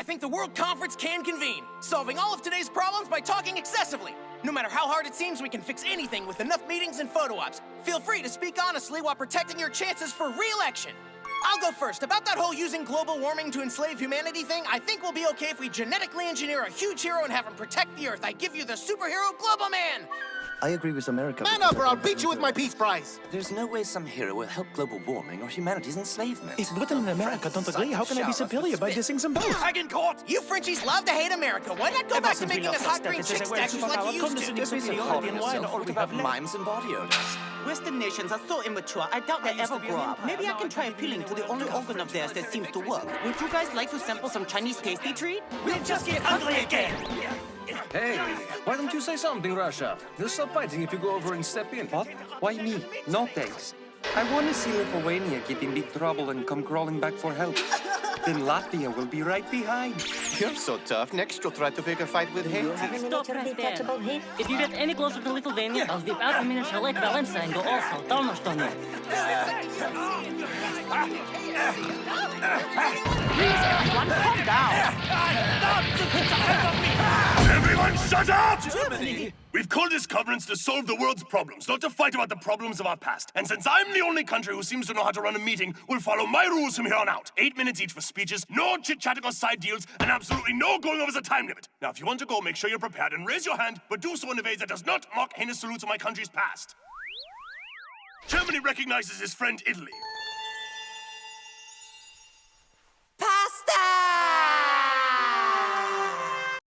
think the World Conference can convene, solving all of today's problems by talking excessively. No matter how hard it seems, we can fix anything with enough meetings and photo ops. Feel free to speak honestly while protecting your chances for re-election. I'll go first. About that whole using global warming to enslave humanity thing, I think we'll be okay if we genetically engineer a huge hero and have him protect the Earth. I give you the superhero Global Man! I agree with America. Man up or I'll beat you with my Peace Prize! There's no way some hero will help global warming or humanity's enslavement. If Britain and America don't agree, how can I be superior by dissing them both? Agincourt! You Frenchies love to hate America. Why not go back to making us hot green chick statues like you used to? Talk about mimes and body odor. Western nations are so immature, I doubt they ever grow up. Maybe I can try appealing to the only organ of theirs that seems to work. Would you guys like to sample some Chinese tasty treat? We'll just get ugly again! Hey, why don't you say something, Russia? They'll stop fighting if you go over and step in. What? Why me? No thanks. I want to see Lithuania get in big trouble and come crawling back for help. Then Latvia will be right behind. You're so tough. Next you'll try to pick a fight with Haiti. Stop right there. If you get any closer to Lithuania, I'll whip out a miniature Lake Valenza and go also Dalmastonio. Please, everyone, calm down. Everyone shut up! Germany! We've called this conference to solve the world's problems, not to fight about the problems of our past. And since I'm the only country who seems to know how to run a meeting, we'll follow my rules from here on out. 8 minutes each for speeches, no chit-chatting or side deals, and absolutely no going over the time limit. Now, if you want to go, make sure you're prepared and raise your hand, but do so in a way that does not mock heinous salutes of my country's past. Germany recognizes his friend Italy.